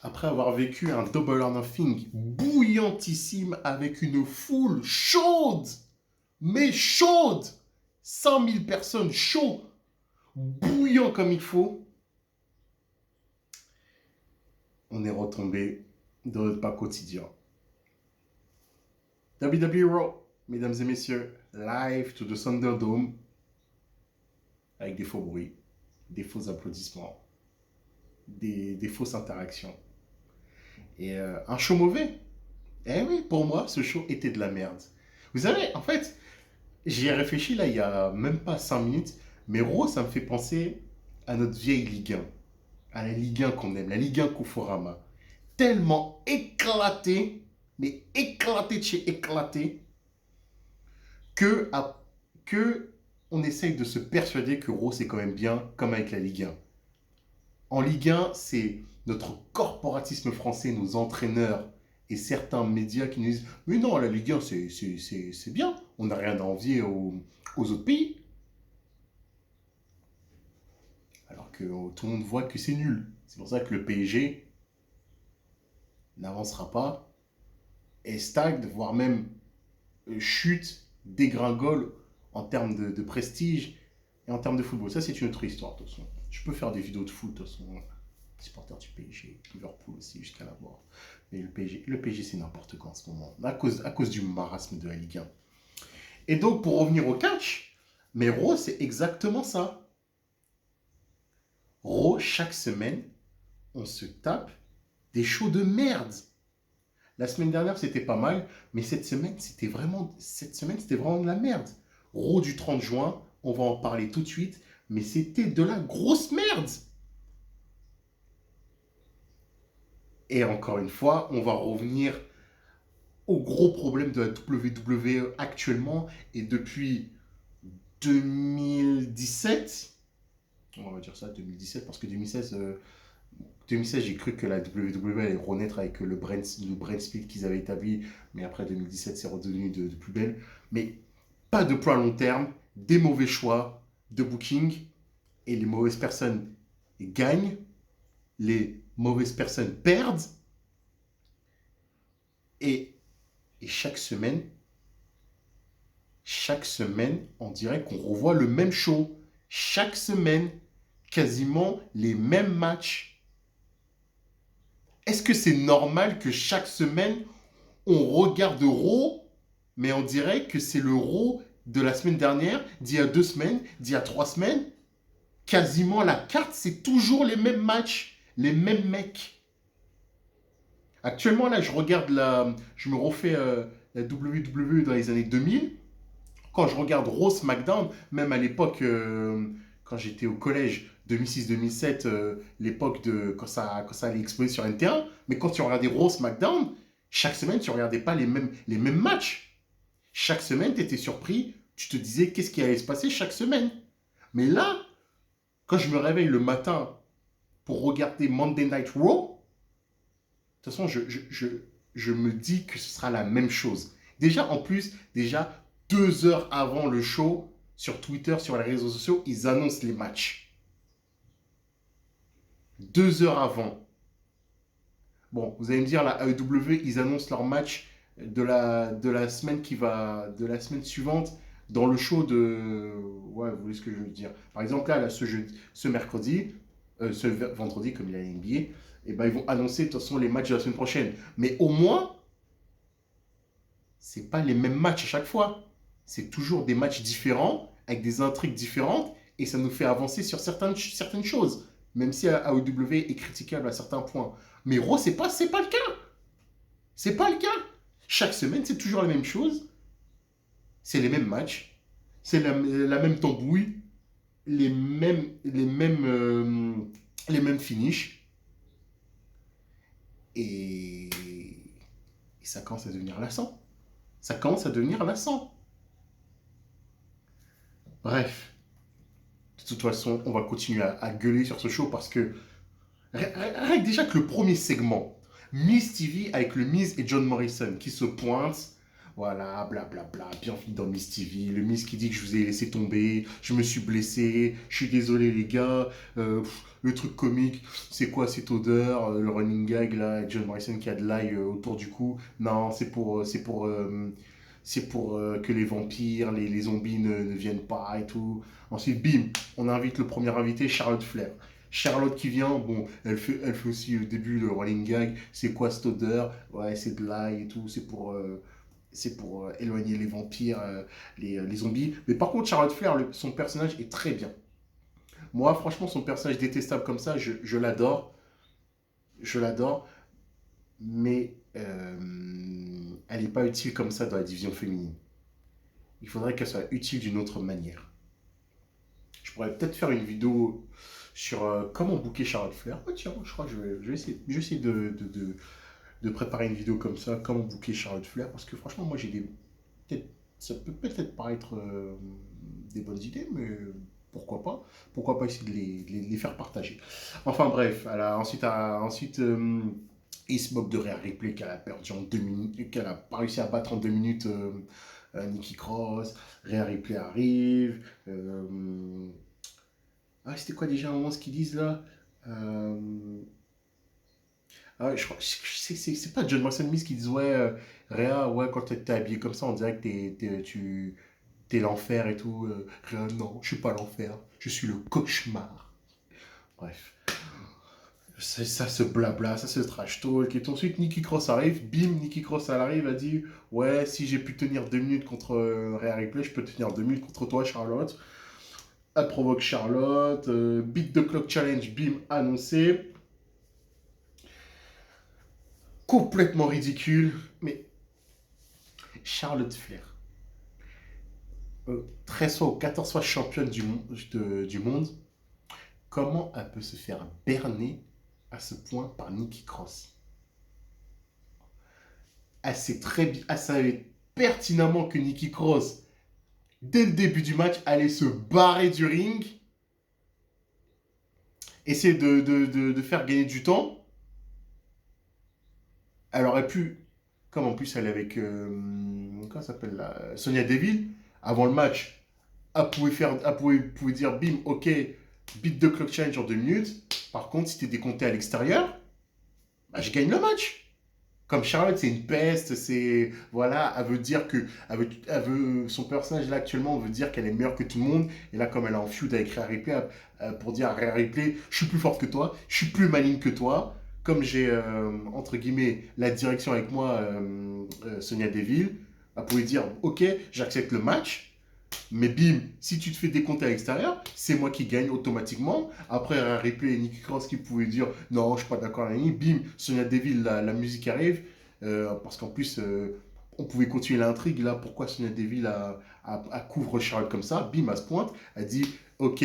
Après avoir vécu un Double or Nothing bouillantissime avec une foule chaude, mais chaude, 100 000 personnes chaud, bouillant comme il faut, on est retombé dans notre pas quotidien. WWE Raw, mesdames et messieurs, live to the Thunderdome, avec des faux bruits, des faux applaudissements, des fausses interactions. Et un show mauvais. Eh oui, pour moi, ce show était de la merde. Vous savez, en fait, j'y ai réfléchi là, il y a même pas 5 minutes, mais Raw, ça me fait penser à notre vieille Ligue 1. À la Ligue 1 qu'on aime, la Ligue 1 Conforama. Tellement éclaté, mais éclaté de chez éclaté, que, que on essaye de se persuader que Raw, c'est quand même bien, comme avec la Ligue 1. En Ligue 1, c'est notre corporatisme français, nos entraîneurs et certains médias qui nous disent « Mais non, la Ligue 1, c'est bien, on n'a rien à envier aux autres pays. » Alors que tout le monde voit que c'est nul. C'est pour ça que le PSG n'avancera pas et stagne, voire même chute, dégringole en termes de prestige et en termes de football. Ça, c'est une autre histoire, de toute façon. Je peux faire des vidéos de foot, de toute façon. Supporter du PSG, Liverpool aussi, jusqu'à la mort. Mais le PSG c'est n'importe quoi en ce moment, à cause du marasme de la Ligue 1. Et donc, pour revenir au catch, mais Raw, c'est exactement ça. Raw, chaque semaine, on se tape des shows de merde. La semaine dernière, c'était pas mal, mais cette semaine, c'était vraiment de la merde. Raw du 30 juin, on va en parler tout de suite, mais c'était de la grosse merde. Et encore une fois, on va revenir au gros problème de la WWE actuellement et depuis 2017. On va dire ça, 2017, parce que 2016 j'ai cru que la WWE allait renaître avec le brand split qu'ils avaient établi, mais après 2017, c'est redevenu de plus belle. Mais pas de plan à long terme, des mauvais choix de booking, et les mauvaises personnes gagnent, les mauvaises personnes perdent, et chaque semaine, on dirait qu'on revoit le même show. Chaque semaine, quasiment les mêmes matchs. Est-ce que c'est normal que chaque semaine, on regarde Raw, mais on dirait que c'est le Raw de la semaine dernière, d'il y a 2 semaines, d'il y a 3 semaines? Quasiment la carte, c'est toujours les mêmes matchs, les mêmes mecs. Actuellement, là, je me refais la WWE dans les années 2000. Quand je regarde Raw SmackDown, même à l'époque, quand j'étais au collège, 2006-2007, l'époque de quand ça allait exploser sur NT1, mais quand tu regardais Raw SmackDown, chaque semaine, tu ne regardais pas les mêmes matchs. Chaque semaine, tu étais surpris, tu te disais qu'est-ce qui allait se passer chaque semaine. Mais là, quand je me réveille le matin pour regarder Monday Night Raw, de toute façon, je me dis que ce sera la même chose. Déjà, en plus, 2 heures avant le show, sur Twitter, sur les réseaux sociaux, ils annoncent les matchs. 2 heures avant. Bon, vous allez me dire, la AEW, ils annoncent leur match de la semaine de la semaine suivante dans le show de... Ouais, vous voyez ce que je veux dire. Par exemple, là ce mercredi, ce vendredi, comme il y a NBA, et ben, ils vont annoncer de toute façon les matchs de la semaine prochaine. Mais au moins, c'est pas les mêmes matchs à chaque fois. C'est toujours des matchs différents, avec des intrigues différentes, et ça nous fait avancer sur certaines choses, même si AEW est critiquable à certains points. Mais Raw, c'est pas le cas. C'est pas le cas. Chaque semaine, c'est toujours la même chose. C'est les mêmes matchs. C'est la même tambouille. Les mêmes finishes. Et ça commence à devenir lassant. Ça commence à devenir lassant. Bref. De toute façon, on va continuer à gueuler sur ce show parce que rien que déjà que le premier segment, Miz TV avec le Miz et John Morrison qui se pointent, voilà, blablabla, bienvenue dans Miss TV. Le Miss qui dit que je vous ai laissé tomber, je me suis blessé, je suis désolé les gars. Le truc comique, c'est quoi cette odeur, le running gag là, avec John Morrison qui a de l'ail autour du cou. Non, c'est pour que les vampires, les zombies ne viennent pas et tout. Ensuite, bim, on invite le premier invité, Charlotte Flair. Charlotte qui vient, bon, elle fait aussi au début le running gag. C'est quoi cette odeur? Ouais, c'est de l'ail et tout. C'est pour éloigner les vampires, les zombies. Mais par contre, Charlotte Flair, son personnage est très bien. Moi, franchement, son personnage détestable comme ça, je l'adore. Je l'adore. Mais elle n'est pas utile comme ça dans la division féminine. Il faudrait qu'elle soit utile d'une autre manière. Je pourrais peut-être faire une vidéo sur comment booker Charlotte Flair. Oh, tiens, je crois que je vais essayer de préparer une vidéo comme ça, comment booker Charlotte Flair, parce que franchement, moi j'ai ça peut peut-être paraître des bonnes idées, mais pourquoi pas? Pourquoi pas essayer de les faire partager? Enfin bref, ensuite il se moque de Rhea Ripley qu'elle a perdu en 2 minutes, qu'elle a pas réussi à battre en 2 minutes Nikki Cross. Rhea Ripley arrive. Ah, c'était quoi déjà un moment ce qu'ils disent là? Euh, Ah, je crois, c'est pas John Morrison Miss qui dit ouais, Réa, ouais, quand t'es habillé comme ça, on dirait que t'es l'enfer et tout. Réa, non, je suis pas l'enfer, je suis le cauchemar. Bref, ça se blabla, ça se trash talk. Et ensuite, Nikki Cross arrive, bim, Nikki Cross elle arrive, elle dit ouais, si j'ai pu tenir 2 minutes contre Rhea Ripley, je peux tenir 2 minutes contre toi, Charlotte. Elle provoque Charlotte, beat the clock challenge, bim, annoncé. Complètement ridicule, mais Charlotte Flair, 13 fois ou 14 fois championne du monde, comment elle peut se faire berner à ce point par Nikki Cross? Elle savait pertinemment que Nikki Cross, dès le début du match, allait se barrer du ring, essayer de faire gagner du temps. Elle aurait pu, comme en plus elle est avec, comment ça s'appelle là, Sonia Deville, avant le match, elle pouvait dire bim, ok, beat the clock change en 2 minutes. Par contre, si t'es décompté à l'extérieur, bah, je gagne le match. Comme Charlotte, c'est une peste, voilà, elle veut dire que, son personnage là actuellement veut dire qu'elle est meilleure que tout le monde. Et là, comme elle est en feud avec Rhea Ripley, pour dire à Rhea Ripley, je suis plus forte que toi, je suis plus maligne que toi. Comme j'ai, entre guillemets, la direction avec moi, Sonia Deville, elle pouvait dire, ok, j'accepte le match. Mais bim, si tu te fais décompter à l'extérieur, c'est moi qui gagne automatiquement. Après, un replay et Nicky Cross qui pouvait dire non, je suis pas d'accord avec lui. Bim, Sonia Deville, la musique arrive. Parce qu'en plus, on pouvait continuer l'intrigue. Là, pourquoi Sonia Deville couvre Charlotte comme ça? Bim, elle se pointe. Elle dit ok,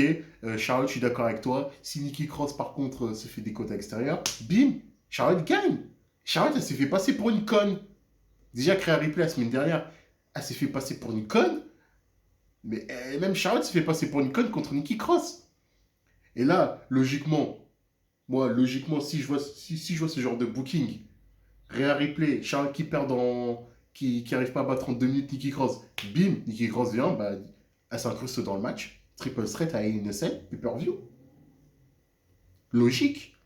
Charlotte, je suis d'accord avec toi. Si Nicky Cross, par contre, se fait décompter à l'extérieur, bim, Charlotte gagne. Charlotte, elle s'est fait passer pour une conne. Déjà, créé un replay la semaine dernière, elle s'est fait passer pour une conne. Mais même Charlotte se fait passer pour une conne contre Nikki Cross. Et là, logiquement, si je vois ce genre de booking, Rhea Ripley, Charlotte qui perd qui arrive pas à battre en 2 minutes Nikki Cross, bim, Nikki Cross vient, bah, elle s'incruste dans le match. Triple threat à NSL, pay-per-view. Logique.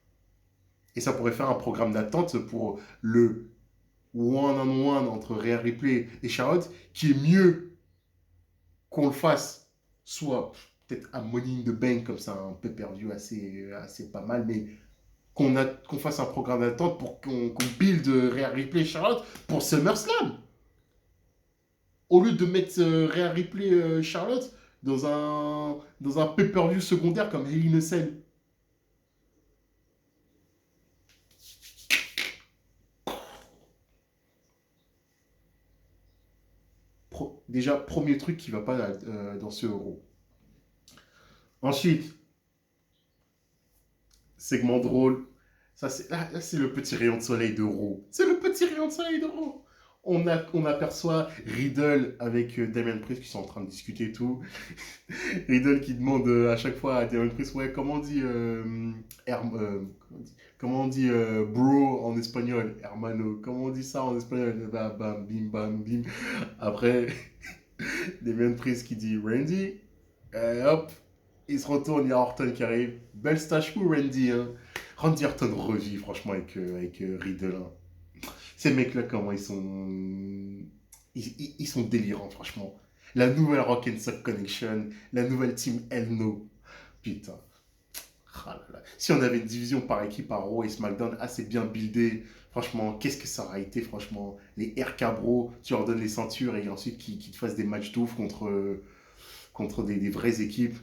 Et ça pourrait faire un programme d'attente pour le one-on-one entre Rhea Ripley et Charlotte, qui est mieux qu'on le fasse, soit peut-être à Money in the Bank, comme ça, un pay-per-view assez pas mal, mais qu'on fasse un programme d'attente pour qu'on build Rhea Ripley et Charlotte pour SummerSlam. Au lieu de mettre Rhea Ripley Charlotte dans un pay-per-view secondaire comme Hell in a Cell. Déjà, premier truc qui va pas dans ce euro. Ensuite, segment drôle. Ça, là, c'est le petit rayon de soleil de Raw. C'est le petit rayon de soleil de Raw. on aperçoit Riddle avec Damien Priest qui sont en train de discuter et tout. Riddle qui demande à chaque fois à Damien Priest, ouais, comment on dit, comment on dit bro en espagnol, hermano, comment on dit ça en espagnol, bam, bam, bim, bam, bim. Après, Damien Priest qui dit Randy, hop, il se retourne, il y a Orton qui arrive. Belle stache pour Randy, hein. Randy Orton revit franchement avec Riddle, hein. Ces mecs-là, comment ils sont. Ils sont délirants, franchement. La nouvelle Rock and Sock Connection, la nouvelle team El No. Putain. Ah là là. Si on avait une division par équipe à Raw et SmackDown assez bien buildée, franchement, qu'est-ce que ça aurait été, franchement. Les RK Bro, tu leur donnes les ceintures et ensuite qu'ils te fassent des matchs d'ouf contre des vraies équipes.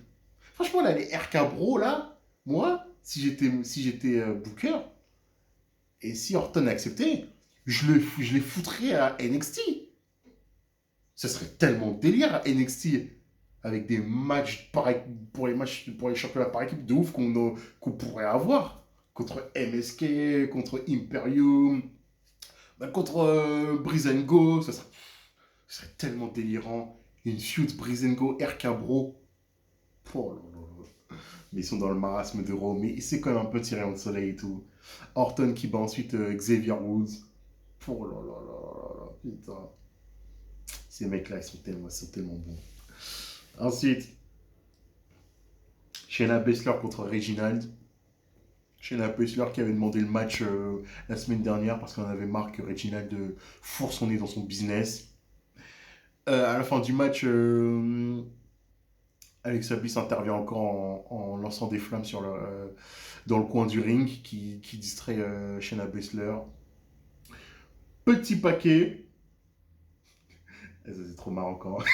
Franchement, là, les RK Bro, là, moi, si j'étais Booker, et si Orton acceptait, je les foutrais à NXT. Ce serait tellement délire à NXT avec des matchs pour les championnats par équipe de ouf qu'on pourrait avoir contre MSK, contre Imperium, même contre Breeze and Go. Ce serait tellement délirant. Une feud Breeze and Go, RK Bro. Oh là là. Mais ils sont dans le marasme de Raw, mais c'est quand même un peu tiré en soleil et tout. Orton qui bat ensuite Xavier Woods. Oh là là là là là, putain. Ces mecs-là, ils sont tellement bons. Ensuite, Shayna Baszler contre Reginald. Shayna Baszler qui avait demandé le match la semaine dernière parce qu'on avait marre que Reginald fourre son nez dans son business. À la fin du match, Alexa Bliss intervient encore en lançant des flammes dans le coin du ring qui distrait Shayna Baszler. Petit paquet. Et ça, c'est trop marrant quand même.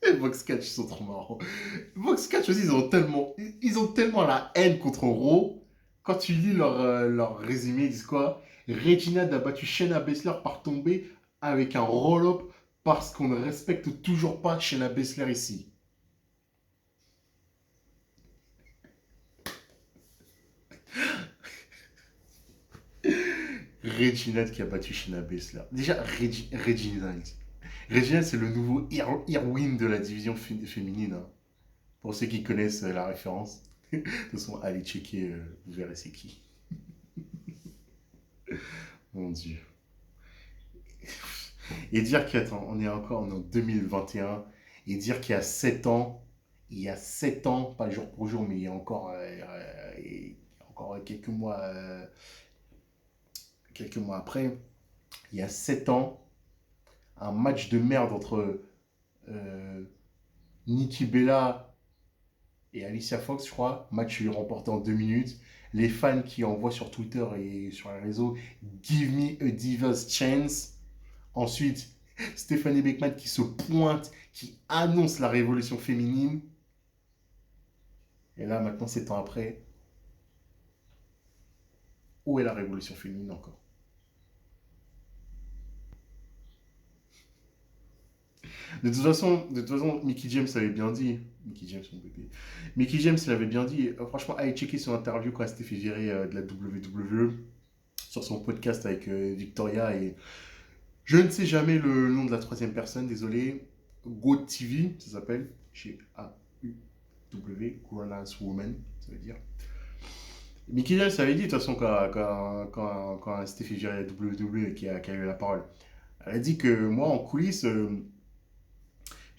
Les Box Catch sont trop marrants. Box Catch aussi, ils ont tellement la haine contre Raw. Quand tu lis leur résumé, ils disent quoi? Reginald a battu Shayna Baszler par tomber avec un roll-up parce qu'on ne respecte toujours pas Shayna Baszler ici. Reginald qui a battu Shayna Baszler. Déjà, Reginald. Reginald, c'est le nouveau Irwin de la division féminine, hein. Pour ceux qui connaissent la référence. De toute façon, allez checker, vous verrez c'est qui. Mon Dieu. Et dire qu'attends, on est en 2021, et dire qu'il y a 7 ans, pas jour pour jour, mais il y a encore quelques mois après, il y a 7 ans, un match de merde entre euh, Nikki Bella et Alicia Fox, je crois. Match remporté en 2 minutes. Les fans qui envoient sur Twitter et sur les réseaux Give me a Divas Chance. Ensuite, Stephanie Beckman qui se pointe, qui annonce la révolution féminine. Et là, maintenant, 7 ans après, où est la révolution féminine encore? De toute façon, Mickey James avait bien dit. Mickey James, mon bébé. Mickey James, il avait bien dit. Franchement, allez checker son interview quand elle s'était fait virer de la WWE sur son podcast avec Victoria. Et je ne sais jamais le nom de la troisième personne, désolé. Go TV, ça s'appelle. G-A-U-W, Grown Ass Woman, ça veut dire. Mickey James avait dit, de toute façon, quand elle s'était fait virer la WWE et qui a eu la parole. Elle a dit que moi, en coulisses.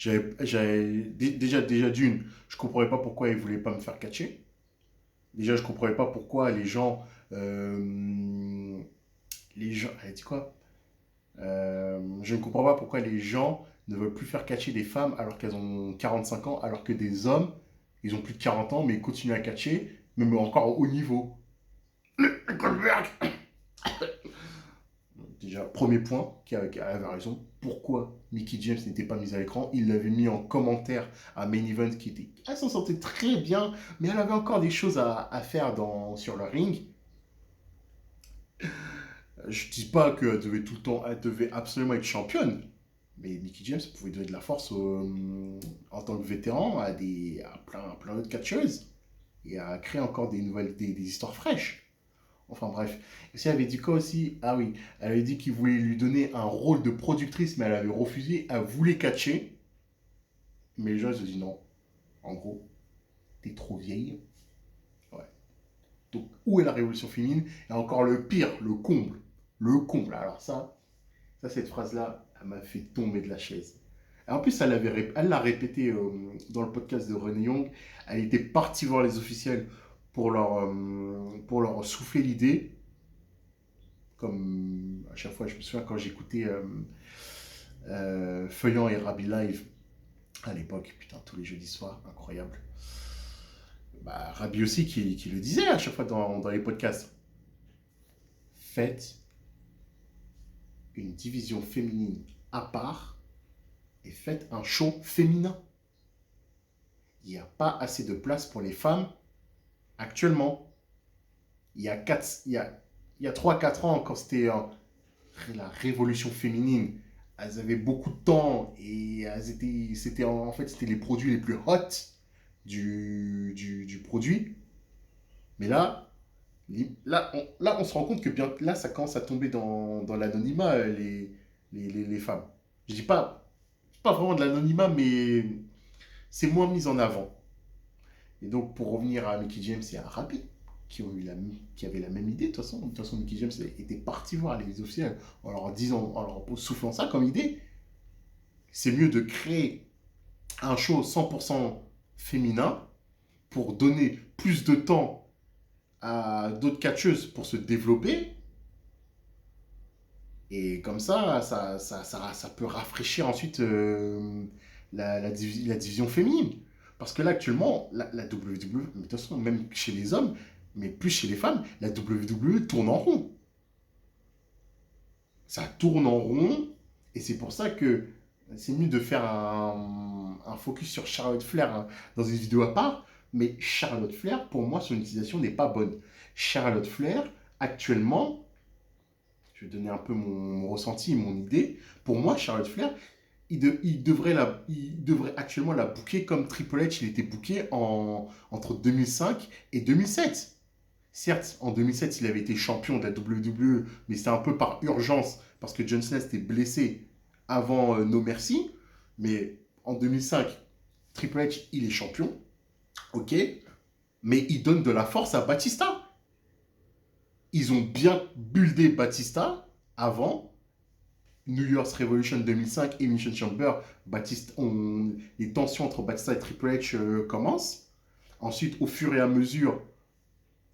Déjà d'une, je comprenais pas pourquoi ils voulaient pas me faire catcher. Déjà, je comprenais pas pourquoi elle a dit quoi? Je ne comprends pas pourquoi les gens ne veulent plus faire catcher des femmes alors qu'elles ont 45 ans, alors que des hommes, ils ont plus de 40 ans, mais ils continuent à catcher, même encore au haut niveau. Goldberg. Déjà, premier point, qui avait raison. Pourquoi Mickey James n'était pas mise à l'écran? Il l'avait mis en commentaire à Main Event qui était. Elle s'en sentait très bien, mais elle avait encore des choses à faire sur le ring. Je dis pas qu'elle devait tout le temps, elle devait absolument être championne. Mais Mickey James pouvait donner de la force en tant que vétéran à plein d'autres catcheuses et à créer encore des histoires fraîches. Enfin bref. Et si elle avait dit quoi aussi? Ah oui, elle avait dit qu'il voulait lui donner un rôle de productrice, mais elle avait refusé. Elle voulait catcher. Mais les gens, ils ont dit non. En gros, t'es trop vieille. Ouais. Donc, où est la révolution féminine? Et encore le pire, le comble. Le comble. Alors ça cette phrase-là, elle m'a fait tomber de la chaise. Et en plus, elle l'a répété dans le podcast de René Young. Elle était partie voir les officiels pour leur souffler l'idée. Comme à chaque fois, je me souviens quand j'écoutais Feuillant et Rabbi Live à l'époque, putain, tous les jeudis soirs, incroyable. Bah, Rabbi aussi qui le disait à chaque fois dans les podcasts. Faites une division féminine à part et faites un show féminin. Il n'y a pas assez de place pour les femmes actuellement. Il y a 3-4 ans, quand c'était la révolution féminine, elles avaient beaucoup de temps et en fait, c'était les produits les plus hot du produit. Mais là, on se rend compte que là, ça commence à tomber dans l'anonymat, les femmes. Je dis pas vraiment de l'anonymat, mais c'est moins mis en avant. Et donc, pour revenir à Mickey James et à Rabbi, qui avaient la même idée, de toute façon, Mickey James était parti voir les officiels en leur soufflant ça comme idée. C'est mieux de créer un show 100% féminin pour donner plus de temps à d'autres catcheuses pour se développer. Et comme ça peut rafraîchir ensuite la division féminine. Parce que là, actuellement, la WWE, mais de toute façon, même chez les hommes, mais plus chez les femmes, la WWE tourne en rond. Ça tourne en rond, et c'est pour ça que c'est mieux de faire un focus sur Charlotte Flair dans une vidéo à part. Mais Charlotte Flair, pour moi, son utilisation n'est pas bonne. Charlotte Flair, actuellement, je vais donner un peu mon ressenti, mon idée. Pour moi, Charlotte Flair, il devrait actuellement la booker comme Triple H il était booké entre 2005 et 2007. Certes, en 2007, il avait été champion de la WWE, mais c'était un peu par urgence, parce que John Cena s'était blessé avant No Mercy. Mais en 2005, Triple H, il est champion, ok, mais il donne de la force à Batista. Ils ont bien buildé Batista avant, New Year's Revolution 2005, Elimination Chamber, les tensions entre Batista et Triple H commencent. Ensuite, au fur et à mesure,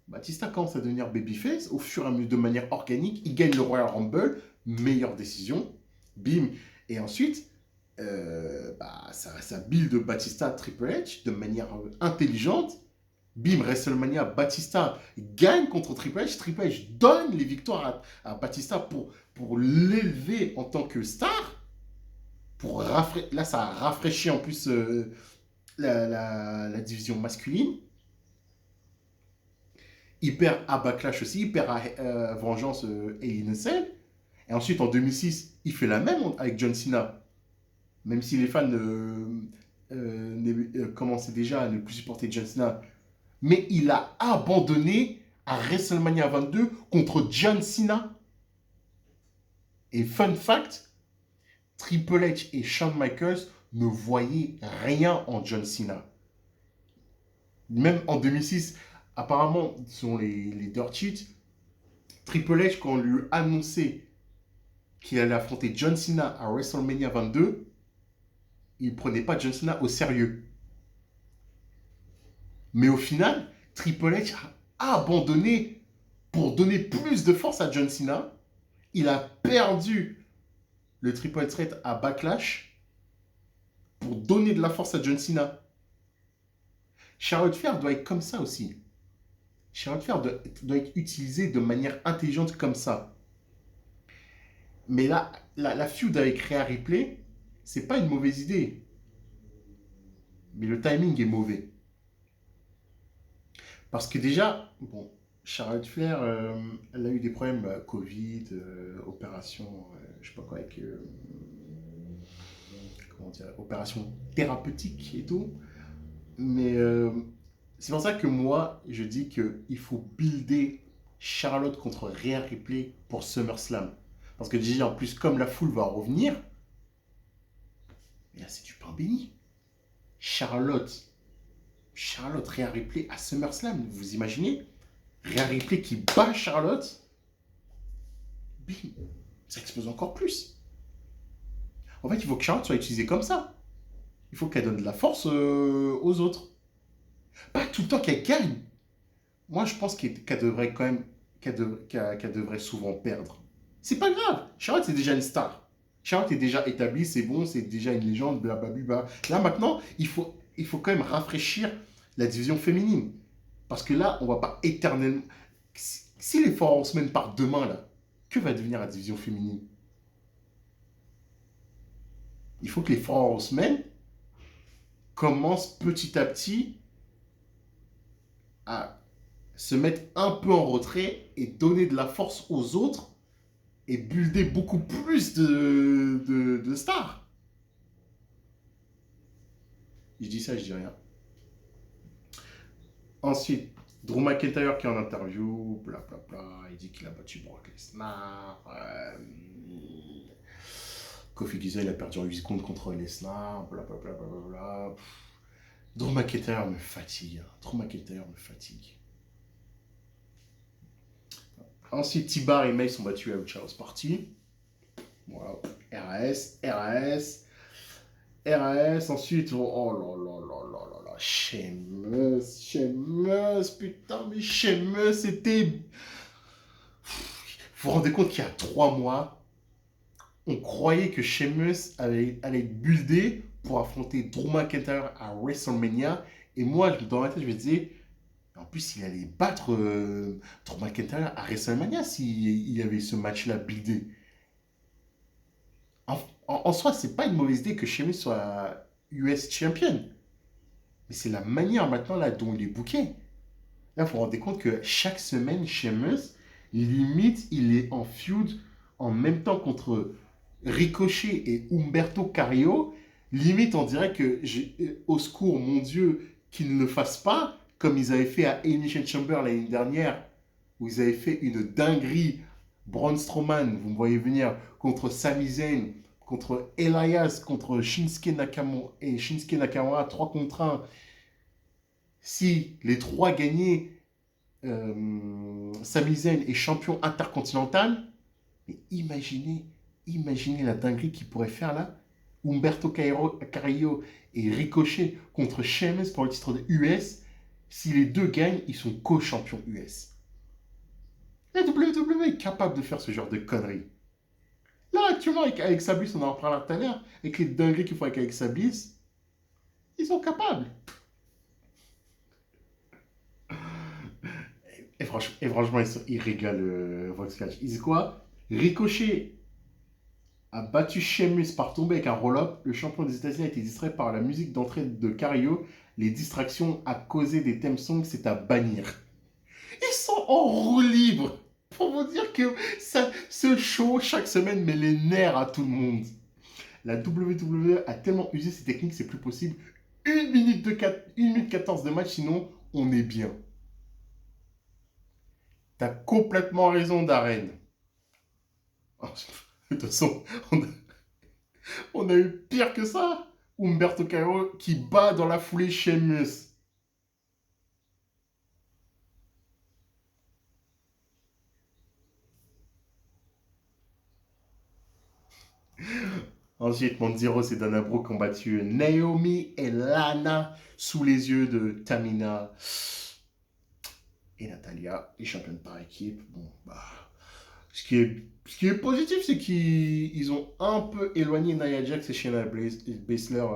Batista commence à devenir babyface. Au fur et à mesure, de manière organique, il gagne le Royal Rumble, meilleure décision, bim. Et ensuite, ça build Batista Triple H de manière intelligente. Bim, WrestleMania, Batista gagne contre Triple H. Triple H donne les victoires à Batista pour l'élever en tant que star. Là, ça a rafraîchi en plus la division masculine. Il perd à Backlash aussi, il perd à Vengeance et Innocent. Et ensuite, en 2006, il fait la même avec John Cena. Même si les fans commençaient déjà à ne plus supporter John Cena. Mais il a abandonné à WrestleMania 22 contre John Cena. Et fun fact, Triple H et Shawn Michaels ne voyaient rien en John Cena. Même en 2006, apparemment, selon les dirt sheets, Triple H, quand on lui a annoncé qu'il allait affronter John Cena à WrestleMania 22, il ne prenait pas John Cena au sérieux. Mais au final, Triple H a abandonné pour donner plus de force à John Cena. Il a perdu le Triple Threat à Backlash pour donner de la force à John Cena. Charlotte Flair doit être comme ça aussi. Charlotte Flair doit être utilisée de manière intelligente comme ça. Mais là, la feud avec Rhea Ripley, c'est pas une mauvaise idée. Mais le timing est mauvais. Parce que déjà, bon, Charlotte Flair, elle a eu des problèmes, Covid, opération, je sais pas quoi, avec, comment dire, opération thérapeutique et tout. Mais c'est pour ça que moi, je dis qu'il faut builder Charlotte contre Rhea Ripley pour SummerSlam. Parce que déjà, en plus, comme la foule va revenir, et là, c'est du pain béni. Charlotte, Rhea Ripley à SummerSlam. Vous imaginez Rhea Ripley qui bat Charlotte, bim, ça explose encore plus. En fait, il faut que Charlotte soit utilisée comme ça. Il faut qu'elle donne de la force aux autres. Pas tout le temps qu'elle gagne. Moi, je pense qu'elle devrait quand même, qu'elle devrait souvent perdre. C'est pas grave. Charlotte, c'est déjà une star. Charlotte est déjà établie, c'est bon, c'est déjà une légende, blablabla. Là, maintenant, il faut quand même rafraîchir la division féminine. Parce que là, on va pas éternellement. Si les Four Horsemen partent demain, là, que va devenir la division féminine? Il faut que les Four Horsemen commencent petit à petit à se mettre un peu en retrait et donner de la force aux autres et builder beaucoup plus de stars. Je dis ça, je dis rien. Ensuite, Drew McIntyre qui est en interview, blablabla, il dit qu'il a battu Brock Lesnar. Kofi disait qu'il a perdu en 8 secondes contre Lesnar, blablabla. Drew McIntyre me fatigue. Drew McIntyre me fatigue. Ensuite, T-Bar et May sont battus à Lucha House Party. Voilà. RAS. Ensuite, oh là là. Sheamus, putain, mais Sheamus, c'était. Vous vous rendez compte qu'il y a 3 mois, on croyait que Sheamus allait être buildé pour affronter Drew McIntyre à WrestleMania. Et moi, dans ma tête, je me disais, en plus, il allait battre Drew McIntyre à WrestleMania s'il y avait ce match-là buildé. En soi, c'est pas une mauvaise idée que Sheamus soit US Champion. Mais c'est la manière maintenant là dont il est booké. Là, vous vous rendez compte que chaque semaine, Sheamus, limite, il est en feud en même temps contre Ricochet et Humberto Carrillo. Limite, on dirait que, au secours, mon Dieu, qu'ils ne le fassent pas, comme ils avaient fait à Elimination Chamber l'année dernière, où ils avaient fait une dinguerie. Braun Strowman, vous me voyez venir, contre Sami Zayn, contre Elias, contre Shinsuke Nakamura, 3 contre 1. Si les 3 gagnaient, Sami Zayn est champion intercontinental, mais imaginez la dinguerie qu'il pourrait faire là. Humberto Carrillo et Ricochet contre Sheamus pour le titre de US. Si les deux gagnent, ils sont co-champions US. La WWE est capable de faire ce genre de conneries. Là, actuellement, avec Alexa Bliss, on en reparlera tout à l'heure, avec les dingueries qu'ils font avec Alexa Bliss, ils sont capables. Et franchement, ils régalent Vox Catch. Ils disent quoi? Ricochet a battu Sheamus par tomber avec un roll-up. Le champion des États-Unis a été distrait par la musique d'entrée de Carrillo. Les distractions à causer des theme songs, c'est à bannir. Ils sont en roue libre. Pour vous dire que ce show, chaque semaine, met les nerfs à tout le monde. La WWE a tellement usé ces techniques, c'est plus possible. 1 minute 14 de match, sinon on est bien. T'as complètement raison, Darren. De toute façon, on a eu pire que ça. Humberto Carrillo qui bat dans la foulée Sheamus. Ensuite, Manziro et Dana Brooke ont battu Naomi et Lana sous les yeux de Tamina et Natalia, les championnes par équipe. Bon, bah, ce qui est positif, c'est qu'ils ont un peu éloigné Nia Jax et Shayna Baszler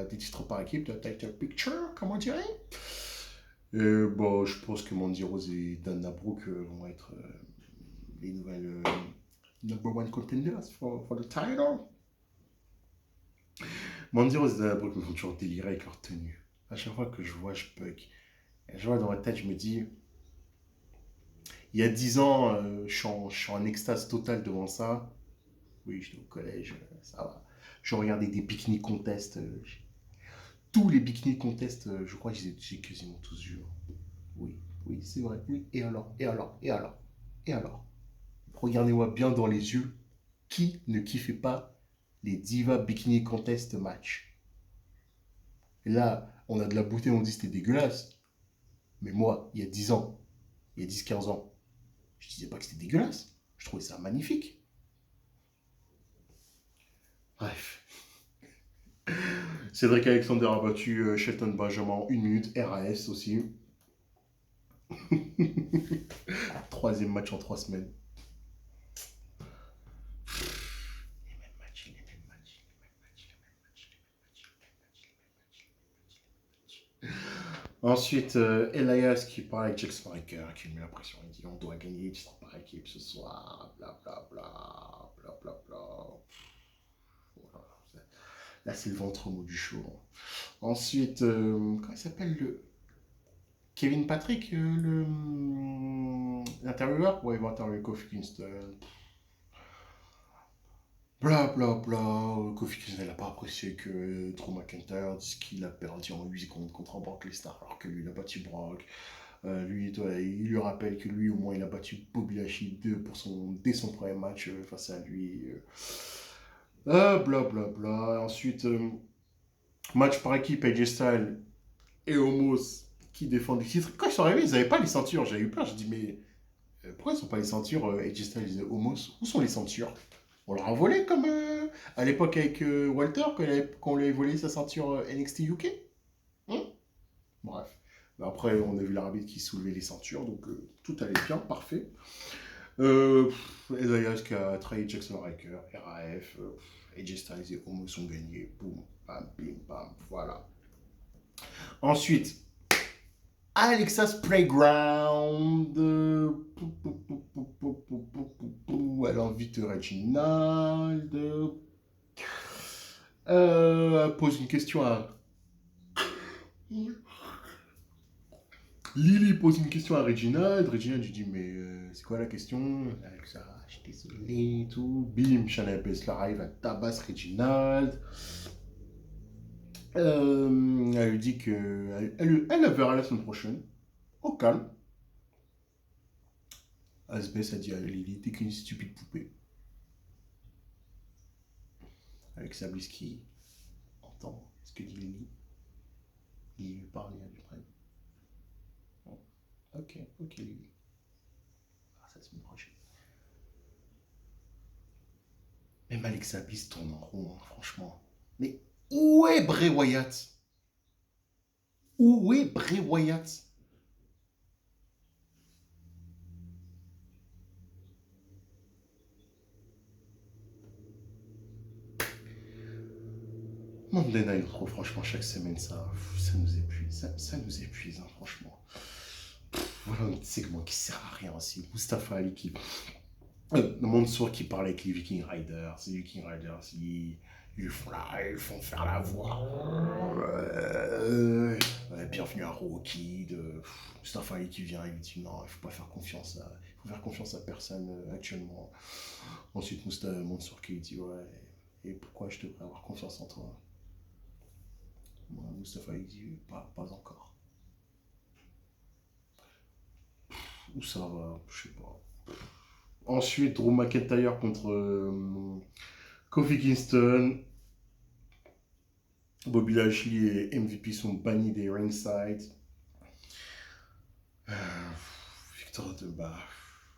des titres par équipe, de title picture, comment dirait. Bon, je pense que Mandy Rose et Dana Brooke vont être les nouvelles number one contenders for the title. Mandy Rose et Dana Brooke me font toujours délirer avec leur tenue. À chaque fois que je vois, je bug. Et je vois dans ma tête, je me dis, il y a 10 ans, je suis en extase totale devant ça. Oui, j'étais au collège, ça va. Je regardais des bikini contests. Tous les bikini contests, je crois que j'ai quasiment tous vus. Oui, c'est vrai. Oui, et alors. Et alors, regardez-moi bien dans les yeux, qui ne kiffait pas les Diva Bikini Contest match? Et là, on a de la beauté, on dit que c'était dégueulasse. Mais moi, il y a 10 ans, il y a 10-15 ans, je disais pas que c'était dégueulasse. Je trouvais ça magnifique. Bref. Cédric Alexander a battu Shelton Benjamin en 1 minute, RAS aussi. Troisième match en 3 semaines. Les mêmes matchs, les mêmes matchs, les mêmes matchs, les mêmes matchs, les mêmes matchs, les mêmes matchs. Ensuite, Elias qui parle avec Jack Striker, qui met la pression. Il dit on doit gagner par équipe ce soir, blablabla, blablabla. Voilà. Là, c'est le ventre mou du show. Ensuite, comment il s'appelle le Kevin Patrick, l'intervieweur? Ouais, il va interviewer Kofi Kingston. Bla bla bla. Kofi Kingston n'a pas apprécié que Drew McIntyre dise qu'il a perdu en 8 secondes contre Brock Lesnar alors que lui il a battu Brock. Lui, il lui rappelle que lui au moins il a battu Bobby Lashley dès son premier match face à lui. Bla bla bla. Ensuite, match par équipe AJ Styles et Homos qui défendent les titres. Quand ils sont arrivés, ils n'avaient pas les ceintures. J'avais eu peur. Je dis mais pourquoi ils ne sont pas les ceintures AJ Styles et Homos? Où sont les ceintures? On leur a volé comme à l'époque avec Walter quand on lui avait volé sa ceinture NXT UK. Hein. Bref. Mais après, on a vu l'arbitre qui soulevait les ceintures, donc tout allait bien, parfait. Elias qui a trahi Jackson Riker, RAF, AJ Styles et Homos ont gagné. Boum, bam, bim, bam, voilà. Ensuite, Alexa's Playground. Elle invite Reginald. Pose une question à. Lily pose une question à Reginald. Reginald lui dit mais c'est quoi la question? Alexa, je suis désolé et tout. Bim, Shayna Baszler arrive à tabasser Reginald. Elle lui dit que elle la verra la semaine prochaine. Au calme. Asbest a dit à Lily t'es qu'une stupide poupée. Alexa Bliss qui entend ce que dit Lily. Il lui parle et elle lui prenne. Ok, ok Lily. Ah, ça la semaine prochaine. Même Alexa Bliss tourne en rond, hein, franchement. Mais où est Bray Wyatt? Où est Bray Wyatt? Monday Night Raw, franchement, chaque semaine, ça nous épuise. Ça nous épuise, hein, franchement. Voilà un segment qui sert à rien aussi. Mustafa Ali qui. Mansour qui parle avec les Viking Riders. Les Viking Riders, ils font faire la voix. Bienvenue à Rocky. Mustafa Ali qui vient, il lui dit non, il faut pas faire confiance à. Il faut faire confiance à personne actuellement. Ensuite, Mansour qui lui dit ouais. Et pourquoi je devrais avoir confiance en toi? Mustafa Ali dit pas encore. Où ça va? Je sais pas. Ensuite, Drew McIntyre contre Kofi Kingston. Bobby Lashley et MVP sont bannis des ringside. Victoire de. Bah,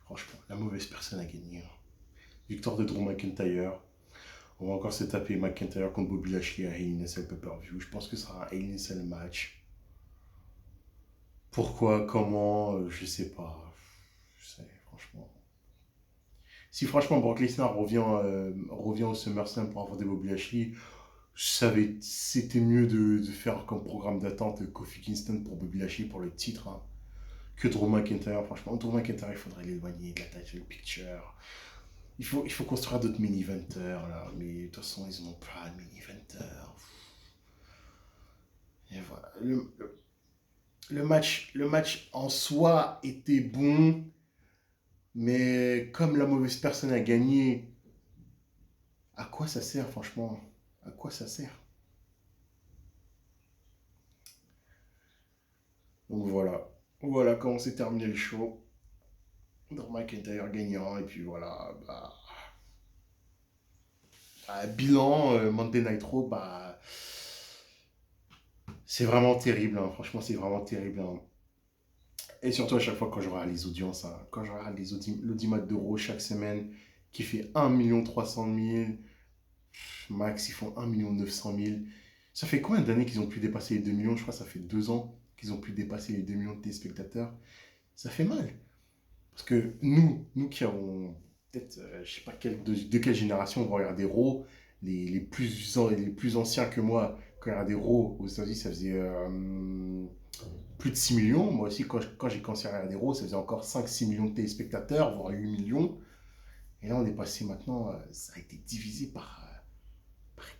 franchement, la mauvaise personne a gagné. Victoire de Drew McIntyre. On va encore se taper McIntyre contre Bobby Lashley à Hell in a Cell Pay-Per-View. Je pense que ce sera un Hell in a Cell match. Pourquoi, comment, je sais pas. Je sais, franchement. Si franchement Brock Lesnar revient au SummerSlam pour affronter Bobby Lashley, c'était mieux de faire comme programme d'attente Kofi Kingston pour Bobby Lashley pour le titre hein, que Drew McIntyre. Franchement, Drew McIntyre, il faudrait l'éloigner de la title picture. Il faut construire d'autres mini-eventers là, mais de toute façon, ils n'ont pas de mini-eventers. Et voilà. Le match en soi était bon, mais comme la mauvaise personne a gagné, à quoi ça sert, franchement? À quoi ça sert? Donc voilà. Voilà comment s'est terminé le show. Drew McIntyre gagnant, et puis voilà, bilan, Monday Night Raw, c'est vraiment terrible, hein. Franchement, c'est vraiment terrible, hein. Et surtout à chaque fois quand je regarde les audiences, hein, quand je regarde l'audimat de Raw chaque semaine, qui fait 1 300 000, max, ils font 1 900 000. Ça fait combien d'années qu'ils ont pu dépasser les 2 millions? Je crois que ça fait 2 ans qu'ils ont pu dépasser les 2 millions de téléspectateurs. Ça fait mal. Parce que nous qui avons peut-être, je sais pas de quelle génération on va regarder Raw, les plus anciens que moi, quand ils regardaient Raw aux États-Unis, ça faisait plus de 6 millions. Moi aussi, quand j'ai commencé à regarder Raw, ça faisait encore 5 6 millions de téléspectateurs, voire 8 millions. Et là, on est passé maintenant, ça a été divisé par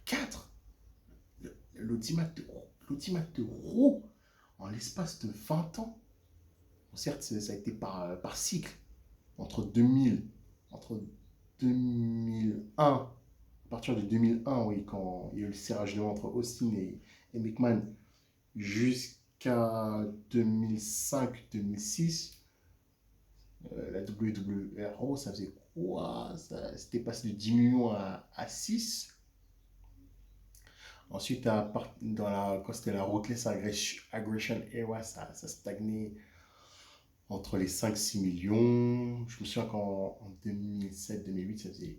4. L'audimat de Raw, en l'espace de 20 ans. Bon, certes, ça a été par cycle. Entre 2000, entre 2001, à partir de 2001, oui, quand il y a eu le serrage de main entre Austin et McMahon, jusqu'à 2005-2006, la WWRO, ça faisait quoi? C'était passé de 10 millions à 6. Ensuite, quand c'était la Ruthless Aggression Era, ça stagnait entre les 5 6 millions. Je me souviens qu'en 2007-2008, ça faisait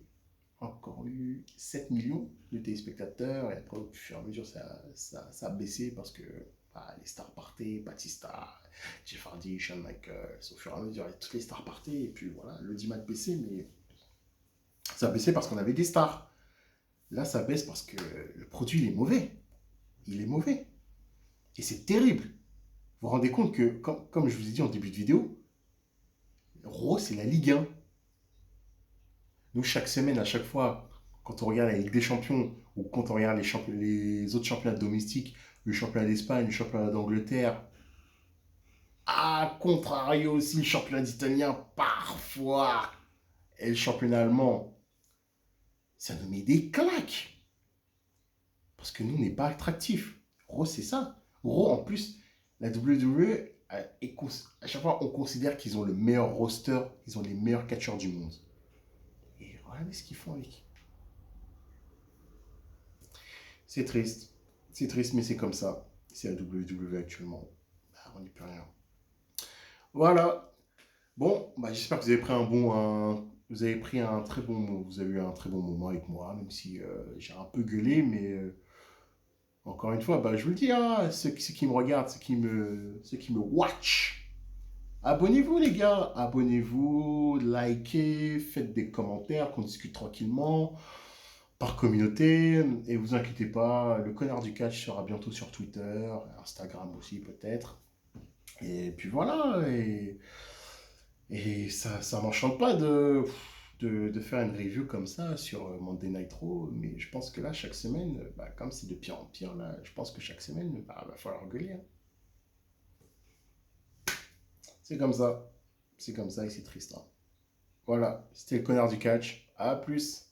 encore eu 7 millions de téléspectateurs. Et après, au fur et à mesure, ça a baissé parce que les stars partaient, Batista, Jeff Hardy, Shawn Michaels. Au fur et à mesure, toutes les stars partaient. Et puis voilà, l'audimat baissait, mais ça a baissé parce qu'on avait des stars. Là, ça baisse parce que le produit, il est mauvais. Il est mauvais. Et c'est terrible. Vous vous rendez compte que, comme je vous ai dit en début de vidéo, Raw, c'est la Ligue 1. Nous, chaque semaine, à chaque fois, quand on regarde la Ligue des Champions ou quand on regarde les autres championnats domestiques, le championnat d'Espagne, le championnat d'Angleterre, à contrario aussi le championnat d'italien parfois, et le championnat allemand, ça nous met des claques. Parce que nous, on n'est pas attractifs. Raw, c'est ça. Raw, en plus, la WWE, à chaque fois, on considère qu'ils ont le meilleur roster, ils ont les meilleurs catcheurs du monde. Et regardez ce qu'ils font avec. C'est triste. C'est triste, mais c'est comme ça. C'est la WWE actuellement. On n'y peut rien. Voilà. Bon, j'espère que vous avez pris vous avez pris un très bon, vous avez eu un très bon moment avec moi, même si j'ai un peu gueulé, mais encore une fois, je vous le dis, hein, ceux qui me regardent, ceux qui me watch, abonnez-vous les gars, abonnez-vous, likez, faites des commentaires, qu'on discute tranquillement. Par communauté. Et vous inquiétez pas, le connard du catch sera bientôt sur Twitter, Instagram aussi peut-être. Et puis voilà, et ça m'enchante pas de faire une review comme ça sur Monday Night Raw, mais je pense que là, chaque semaine, comme c'est de pire en pire, là, je pense que chaque semaine, va falloir gueuler, hein. C'est comme ça. C'est comme ça et c'est triste, hein. Voilà, c'était le connard du catch. À plus.